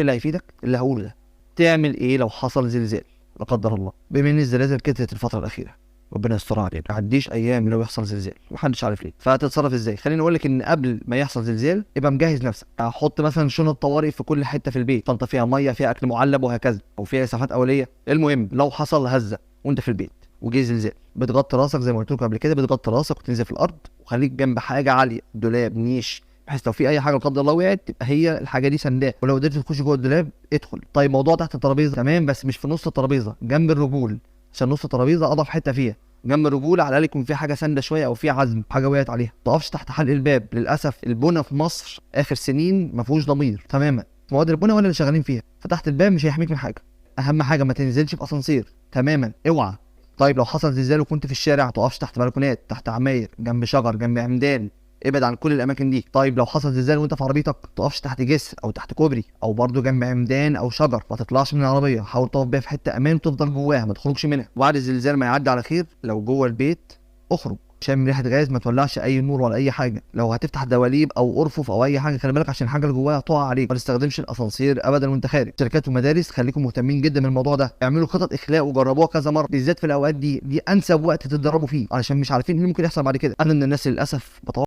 في اللي هيفيدك اللي هقوله ده. تعمل ايه لو حصل زلزال لا قدر الله؟ بما ان الزلازل كترت الفتره الاخيره، ربنا يستر علينا، ما عديش ايام لو يحصل زلزال محدش عارف ليه، فهتتصرف ازاي؟ خليني اقول لك ان قبل ما يحصل زلزال ابقى مجهز نفسك. هحط مثلا شنط طوارئ في كل حته في البيت، شنطه فيها ميه، فيها اكل معلب وهكذا، او فيها اسعافات اوليه. المهم لو حصل هزه وانت في البيت وجه زلزال، بتغطي راسك زي ما قلت لكم قبل كده، بتغطي راسك وتنزل في الارض، وخليك جنب حاجه عاليه، دولاب، نيش، بحيث لو في اي حاجه لا قدر الله وقعت تبقى هي الحاجه دي سنداه. ولو قدرت تخش جوه الدولاب ادخل. طيب موضوع تحت الترابيزه تمام، بس مش في نص الترابيزه، جنب الرجول، عشان نص الترابيزه اضعف حته فيها. جنب الرجول على الاقل يكون في حاجه سانده شويه، او في عزم، حاجه وقعت عليها. ما تقفش تحت حلق الباب. للاسف البنا في مصر اخر سنين ما فيهوش ضمير تماما، مواد البنا ولا اللي شغالين فيها، فتحت الباب مش هيحميك من حاجه. اهم حاجه ما تنزلش في اسانسير تماما، اوعى. طيب لو حصل زلزال وكنت في الشارع، ما تقفش تحت بلكونات، تحت عماير، جنب شجر، جنب عمدان، ابعد عن كل الاماكن دي. طيب لو حصل زلزال وانت في عربيتك، ما تقفش تحت جسر او تحت كوبري او برضه جنب عمدان او شجر، ما تطلعش من العربيه، حاول تقف بيها في حته امان وتفضل جواها ما تخرجش منها. وبعد الزلزال ما يعدي على خير، لو جوه البيت اخرج، شامم ريحه غاز، ما تولعش اي نور ولا اي حاجه. لو هتفتح دواليب او ارفف او اي حاجه خلي بالك عشان الحاجه اللي جواها هتقع عليك. ما تستخدمش الاسانسير ابدا وانت خارج. شركات ومدارس خليكم مهتمين جدا بالموضوع ده، اعملوا خطط اخلاء وجربوها كذا مره، بالذات في الاوقات دي انسب وقت تتدربوا فيه، علشان مش عارفين ايه اللي ممكن يحصل بعد كده. انا من الناس للاسف